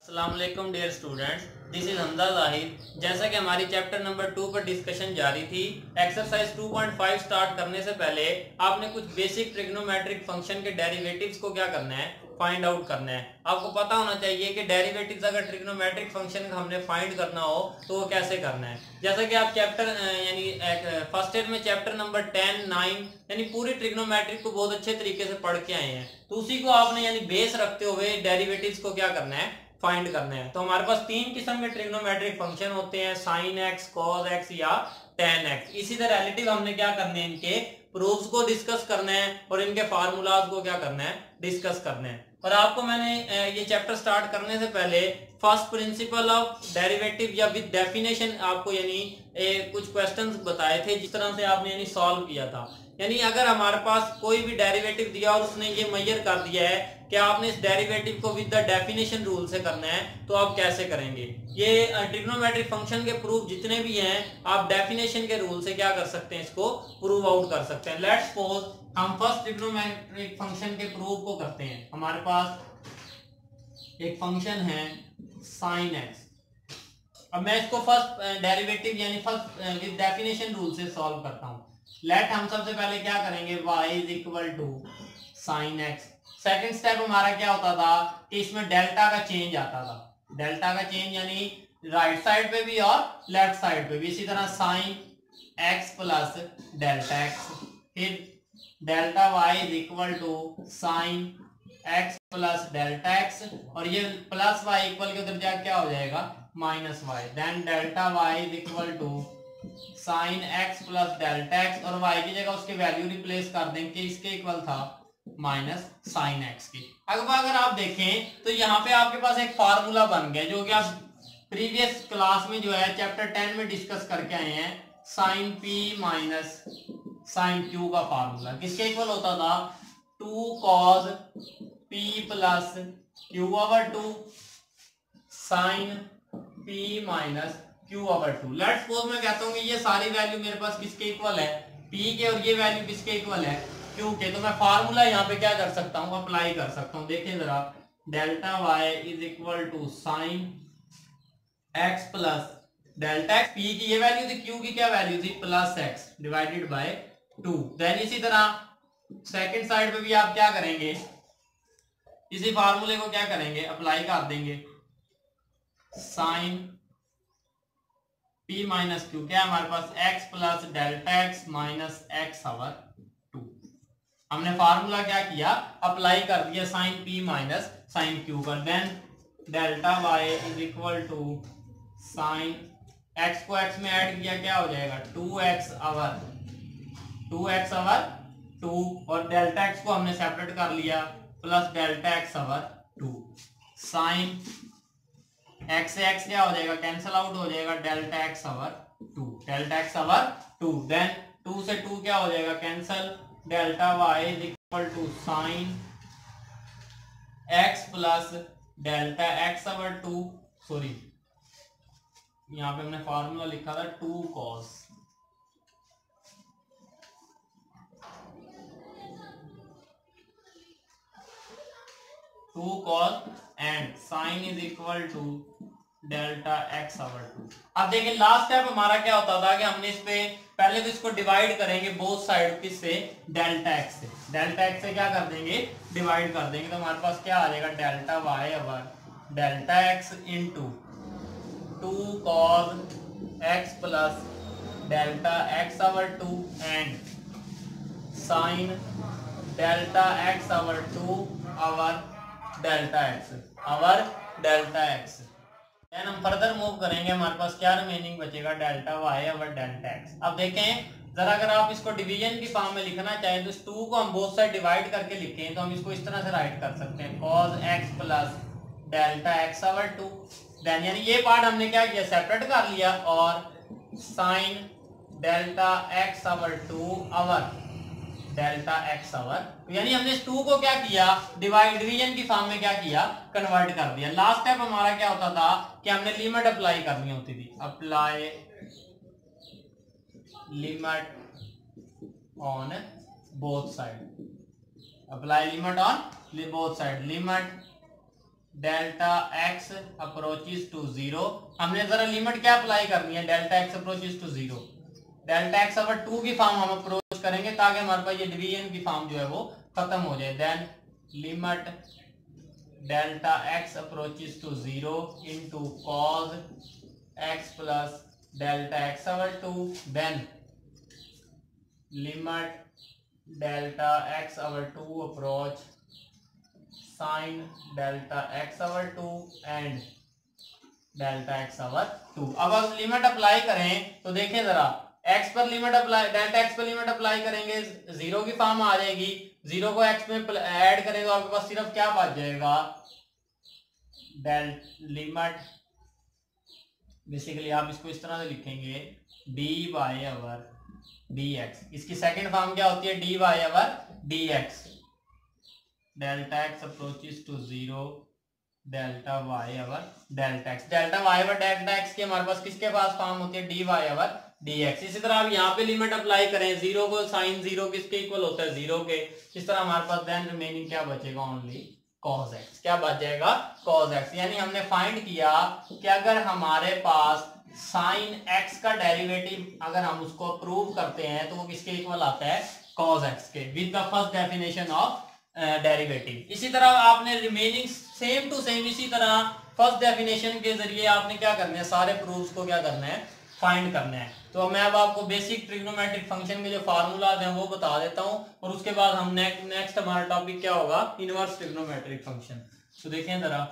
अस्सलाम वालेकुम dear students, this is Hamza Zahid. जैसा कि हमारी चैप्टर नंबर 2 पर डिस्कशन जारी थी, एक्सरसाइज 2.5 स्टार्ट करने से पहले आपने कुछ बेसिक ट्रिग्नोमेट्रिक फंक्शन के डेरिवेटिव्स को क्या करना है, फाइंड आउट करना है। आपको पता होना चाहिए कि डेरिवेटिव्स अगर ट्रिग्नोमेट्रिक फंक्शन का हमने फाइंड करना हो तो वो कैसे करना है। जैसा कि आप चैप्टर यानी फर्स्ट ईयर में चैप्टर नंबर 10, 9 यानी पूरी ट्रिग्नोमेट्रिक को बहुत अच्छे तरीके से पढ़ के आए हैं, तो उसी को आपने यानी बेस रखते हुए डेरिवेटिव्स को क्या करना है, फाइंड करना है। तो हमारे पास तीन किस्म के ट्रिग्नोमेट्रिक फंक्शन होते हैं, साइन एक्स, कॉस एक्स या टेन एक्स। इसी तरह रिलेटिव हमने क्या करने हैं, इनके प्रूफ्स को डिस्कस करना है और इनके फार्मूलाज को क्या करना है, डिस्कस करना है। और आपको मैंने ये चैप्टर स्टार्ट करने से पहले फर्स्ट प्रिंसिपल ऑफ डेरिवेटिव या विद डेफिनेशन आपको यानी कुछ क्वेश्चंस बताए थे, जिस तरह से आपने यानी सॉल्व किया था। यानी अगर हमारे पास कोई भी डेरिवेटिव दिया और उसने ये मेजर कर दिया है कि आपने इस डेरिवेटिव को विद द डेफिनेशन रूल से करना है, तो आप कैसे करेंगे। ये ट्रिग्नोमेट्रिक फंक्शन के प्रूफ जितने भी हैं आप डेफिनेशन के रूल से क्या कर सकते हैं, इसको प्रूव आउट कर सकते हैं। लेट्स सपोज हम फर्स्ट ट्रिग्नोमेट्रिक फंक्शन के प्रूफ को करते हैं। हमारे पास एक फंक्शन है साइन एक्स। अब मैं इसको फर्स्ट डेरिवेटिव यानी फर्स्ट विद डेफिनेशन रूल से सॉल्व करता हूं। लेट हम सबसे पहले क्या करेंगे, y is equal to sine X. Second step हमारा क्या होता था कि इसमें डेल्टा का चेंज आता था। डेल्टा का चेंज यानी राइट साइड पे भी और लेफ्ट साइड पे भी। इसी तरह sine x plus delta x, फिर delta y is equal to sine x plus delta x, और ये प्लस y इक्वल के उधर जाकर क्या हो जाएगा, minus y। Then delta y is equal to sine x plus delta x, और y की जगह उसकी वैल्यू रिप्लेस कर देंगे, इसके इक्वल था माइनस साइन एक्स की। अगर आप देखें तो यहाँ पे आपके पास एक फार्मूला बन गया जो कि आप प्रीवियस क्लास में जो है चैप्टर 10 में डिस्कस करके आए हैं। Sine p minus sine q का फार्मूला किसके इक्वल होता था, 2 cos p plus q over 2 sine p minus q over 2। Let's suppose मैं कहता हूँ कि ये सारी वैल्यू मेरे पास किसके इक्वल है, p के, और ये वैल्यू किसके इक्वल है, q के। तो मैं फार्मूला यहाँ पे क्या कर सकता हूँ, अप्लाई कर सकता हूँ। देखिए जरा, delta y is equal to sine x plus delta x, p की ये वैल्यू थी, q की क्या वैल्यू थी, plus x divided by 2। Then इसी तरह सेकेंड साइड पे भी आप क्या करेंगे, इसी फार्मूले को क्या करेंगे, अप्लाई कर देंगे। साइन p माइनस क्यू क्या है हमारे पास, x plus delta x minus x over 2। हमने फार्मूला क्या किया, अप्लाई कर दिया sine p minus sine q पर। Then delta y is equal to sine x को x में ऐड किया, क्या हो जाएगा 2x ओवर 2, और डेल्टा x को हमने सेपरेट कर लिया, plus delta x over 2। Sine x से x क्या हो जाएगा, कैंसिल आउट हो जाएगा, delta x over 2, delta x over 2। Then 2 से 2 क्या हो जाएगा, cancel, delta y is equal to sine x plus delta x over 2। Sorry, यहाँ पे हमने फार्मूला लिखा था 2 cos and sine is equal to delta x over 2। अब देखिए लास्ट स्टेप हमारा क्या होता था कि हमने इस पे पहले तो इसको डिवाइड करेंगे बोथ साइड, किससे, डेल्टा एक्स से। डेल्टा एक्स से क्या कर देंगे, डिवाइड कर देंगे, तो हमारे पास क्या आ जाएगा, delta y over delta x into 2 cos x plus delta x over 2 and sine delta x over 2 over delta x. Then हम फर्दर मूव करेंगे, हमारे पास क्या रिमेनिंग बचेगा, delta y over delta x. अब देखें जरा, अगर आप इसको डिवीजन की फॉर्म में लिखना चाहें तो इस 2 को हम बोथ साइड डिवाइड करके लिखें, तो हम इसको इस तरह से राइट कर सकते हैं, cos x plus delta x over 2। Then यानी ये पार्ट हमने क्या किया, सेपरेट कर लिया, और sign delta x over 2 over delta x over, यानी हमने इस 2 को क्या किया, डिवीजन की फॉर्म में क्या किया, कन्वर्ट कर दिया। लास्ट स्टेप हमारा क्या होता था कि हमने लिमिट अप्लाई करनी होती थी, apply limit on both side, apply limit on both side, limit delta x approaches to zero. हमने जरा लिमिट क्या अप्लाई करनी है, delta x approaches to zero, delta x over two की फॉर्म हम अप्रोच करेंगे ताकि हमारे पास ये डिवीजन की फॉर्म जो है वो खत्म हो जाए। Then limit delta x approaches to zero into cos x plus delta x over two, then limit delta x over two approach sine delta x over two and delta x over two. अब हम limit apply करें तो देखें जरा, x पर limit apply, delta x पर limit apply करेंगे zero की फॉर्म आ जाएगी, जीरो को x में ऐड करें तो आपके पास सिर्फ क्या बच जाएगा, लिमिट, बेसिकली आप इसको इस तरह से लिखेंगे dy ओवर dx। इसकी सेकंड फॉर्म क्या होती है, dy over dx, delta x approaches to zero delta y over delta x, delta y over delta x की हमारे पास किसके पास फॉर्म होती है, dy ओवर dx। इसी तरह आप यहाँ पे लिमिट अप्लाई करें, जीरो को साइन जीरो किसके इक्वल होता है, जीरो के, इस तरह हमारे पास देन रिमेनिंग क्या बचेगा, ओनली cos x। क्या बच जाएगा, cos x। यानी हमने फाइंड किया कि अगर हमारे पास साइन x का डेरिवेटिव अगर हम उसको प्रूव करते हैं तो वो किसके इक्वल आता है, cos x के, with the first definition of derivative. इसी तरह आपने रिमेनिंग सेम टू सेम इसी तरह फर्स्ट डेफिनेशन के जरिए आपने क्या करना है, सारे प्रूफ्स को क्या करना है, फाइंड करना है। तो मैं अब आपको बेसिक ट्रिग्नोमेट्रिक फंक्शन के जो फार्मूलाज हैं वो बता देता हूं और उसके बाद हम नेक्स्ट हमारा टॉपिक क्या होगा, इनवर्स ट्रिग्नोमेट्रिक फंक्शन। तो देखें जरा,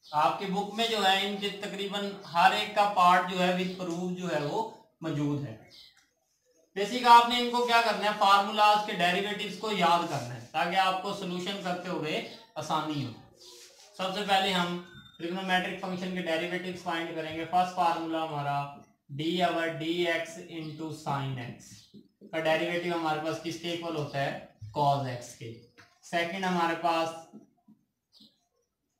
आपकी बुक में जो है इनके तकरीबन हर एक का पार्ट जो है विद प्रूफ जो है वो मौजूद है। बेसिक आपने इनको क्या करना है, फार्मूलाज के डेरिवेटिव्स को याद करना है ताकि आपको सॉल्यूशन करते हुए आसानी हो। सबसे पहले हम ट्रिग्नोमेट्रिक फंक्शन के डेरिवेटिव्स फाइंड करेंगे। फर्स्ट फार्मूला हमारा D over d x into sine x का डेरिवेटिव हमारे पास किसके इक्वल होता है, कॉस एक्स के। सेकंड हमारे पास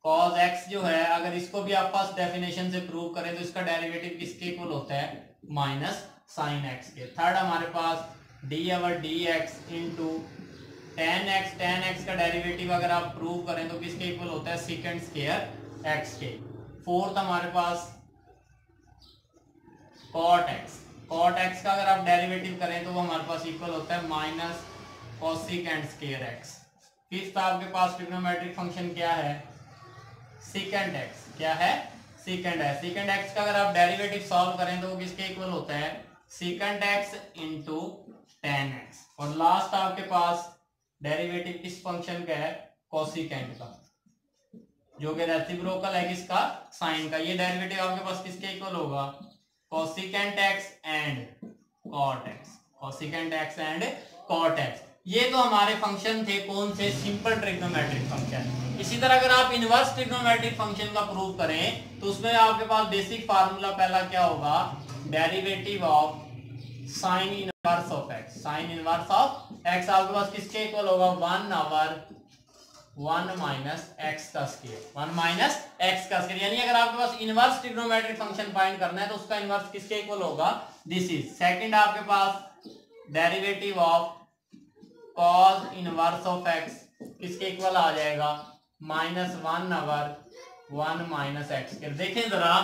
cos x जो है, अगर इसको भी आप फर्स्ट डेफिनेशन से प्रूव करें तो इसका डेरिवेटिव किसके इक्वल होता है, माइनस साइन x के। थर्ड हमारे पास d over d x into ten x का डेरिवेटिव अगर आप प्रूव करें तो किसके इक्वल होता है, सेकंड स्क्वायर x के। फोर्थ हमारे पास cot x का अगर आप डेरिवेटिव करें तो वो हमारे पास इक्वल होता है minus cosecant square x। Fifth आपके पास ट्रिग्नोमेट्रिक फंक्शन क्या है, सेकंड x, क्या है, सेकंड है। सेकंड x का अगर आप डेरिवेटिव सॉल्व करें तो वो किसके इक्वल होता है, second x into ten x. और लास्ट आपके पास डेरिवेटिव किस फंक्शन का है, कोसेकेंड का, जो कि रेसिप्रोकल है किसका, साइन का। ये डेरिवेटिव आपके पास किसके इक्वल होगा, cosecant x and cot x, cosecant x and cot x। ये तो हमारे फंक्शन थे कौन से, सिंपल ट्रिग्नोमेट्रिक फंक्शन। इसी तरह अगर आप इनवर्स ट्रिग्नोमेट्रिक फंक्शन का प्रूव करें तो उसमें आपके पास बेसिक फार्मूला पहला क्या होगा, derivative of sine inverse of x। Sine inverse of x आपके पास किसके इक्वल होगा, 1 ओवर 1 माइनस x का स्क्वायर, 1 माइनस x का स्क्वायर। यानी अगर आपके पास इनवर्स ट्रिग्नोमेट्रिक फंक्शन फाइंड करना है तो उसका इनवर्स किसके इक्वल होगा, दिस इज। सेकंड आपके पास derivative of cos inverse of x किसके इक्वल आ जाएगा, माइनस 1 ओवर 1 माइनस एक्स के। देखें जरा,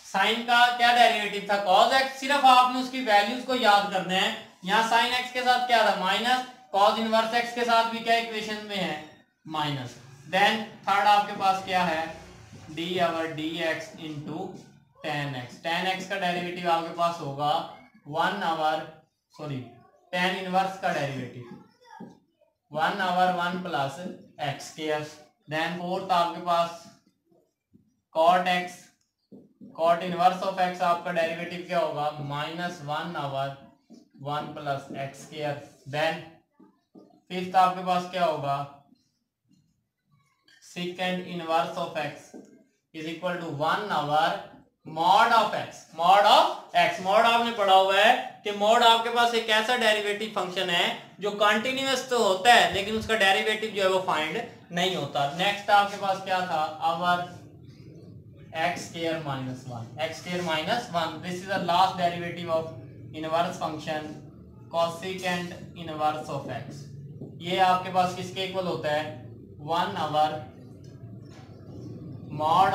साइन का क्या डेरिवेटिव था, cos x, सिर्फ आपने उसकी वैल्यूज को याद करना है। यहाँ साइन x के साथ क्या था, माइनस, cos इनवर्स x के साथ भी क्या इक्वेशन में है, माइनस। देन थर्ड आपके पास क्या है, d over d x into ten x. Ten x का डेरिवेटिव आपके पास होगा 1 ओवर टेन इनवर्स का derivative 1 over 1 plus x square. Then fourth आपके पास cot x, cot inverse of x आपका डेरिवेटिव क्या होगा, minus 1 over 1 plus x square. Then fifth आपके पास क्या होगा, second inverse of x is equal to 1 over mod of x। Mod of x, mod आपने पढ़ा हुआ है कि मॉड आपके पास एक ऐसा डेरिवेटिव फंक्शन है जो कंटिन्यूअस तो होता है लेकिन उसका डेरिवेटिव जो है वो फाइंड नहीं होता। नेक्स्ट आपके पास क्या था, over x square minus 1, x square minus 1, this is the last derivative of inverse function cosecant inverse of x. ये आपके पास किसके इक्वल होता है 1/mod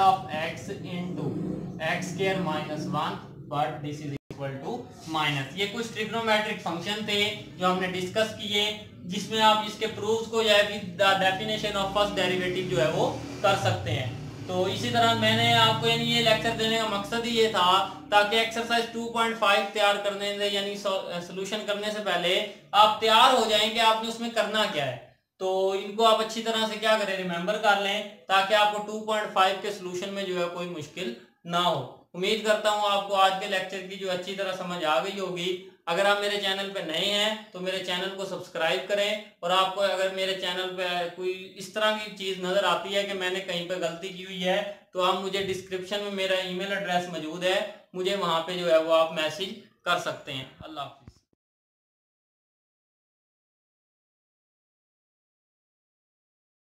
of x into x square minus 1, but this is equal to minus. ये कुछ trigonometric function थे जो हमने डिस्कस किए, जिसमें आप इसके प्रूफ्स को या फिर the definition of first derivative जो है वो कर सकते हैं। तो इसी तरह मैंने आपको यानी ये लेक्चर देने का मकसद ही ये था ताकि एक्सरसाइज 2.5 तैयार करने से यानी सोल्यूशन करने से पहले आप तैयार हो जाएं कि आपने उसमें करना क्या है। तो इनको आप अच्छी तरह से क्या करें रिमेंबर कर लें ताकि आपको 2.5 के सोल्यूशन में जो है कोई मुश्किल ना हो। उम्मीद करता हूँ आपको आज के लेक्चर की जो अच्छी तरह समझ आ गई होगी। अगर आप मेरे चैनल पे नए हैं तो मेरे चैनल को सब्सक्राइब करें, और आपको अगर मेरे चैनल पे कोई इस तरह की चीज़ नज़र आती है कि मैंने कहीं पे गलती की हुई है तो आप मुझे डिस्क्रिप्शन में मेरा ईमेल एड्रेस मौजूद है, मुझे वहाँ पे जो है वो आप मैसेज कर सकते हैं। अल्लाह हाफ़िज़।